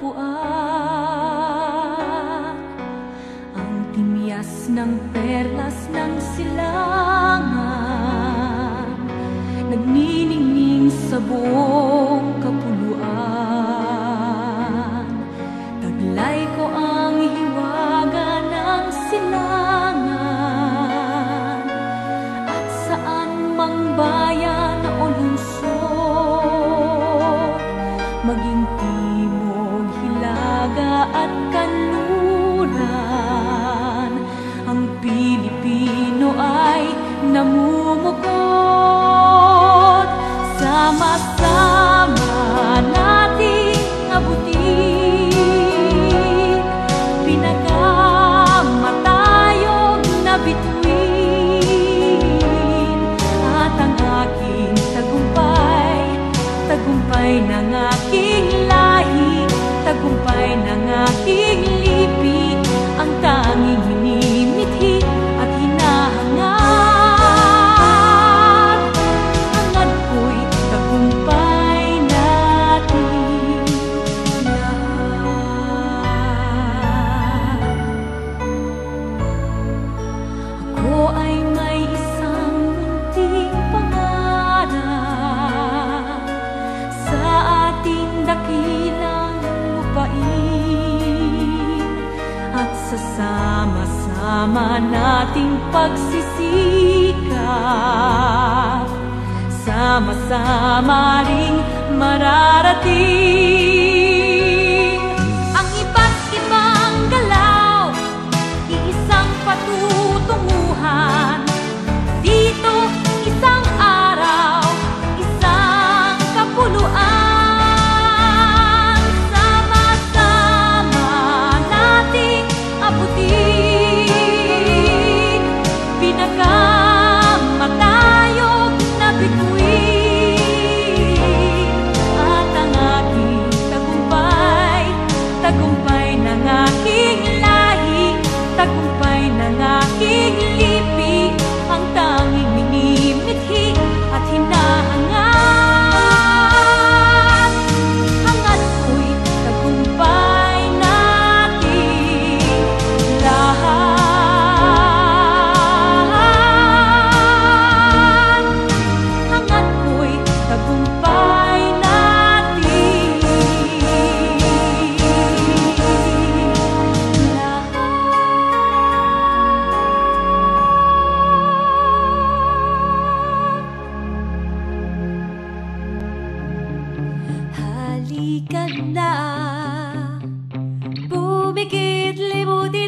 upuan. Ang timyas ng perlas ng silangan, nagniningning sa buong kapuluan. Taglay ko ang hiwaga ng silangan, at saan mang bayan o lungsod, maging timog, hilaga at kanluran, ang Pilipino ay namumukod. Sama-sama nating abutin pinakamatayog na bituin, at ang aking tagumpay, tagumpay ng aking lahi, tagumpay ng aking lipi, ang tanging minimithi at hinahangad. Hangad ko'y tagumpay natin lahat. Ako ay may isang munting pangarap sa ating dakilang lupain, at sa sama-sama nating pagsisikap, sama-sama ring mararating ang iba't ibang galaw, iisang patutunguhan. Dito isang araw, isang kapuluan, sama-sama nating abutin pinakamatayog na bituin, at ang aking tagumpay, tagumpay ng aking lahi, tagumpay ng aking lipi, ang tanging minimithi at hinahangad. Hangad ko'y tagumpay natin lahat. Hangad ko'y tagumpay natin lahat. Halika na, bumikit, libutin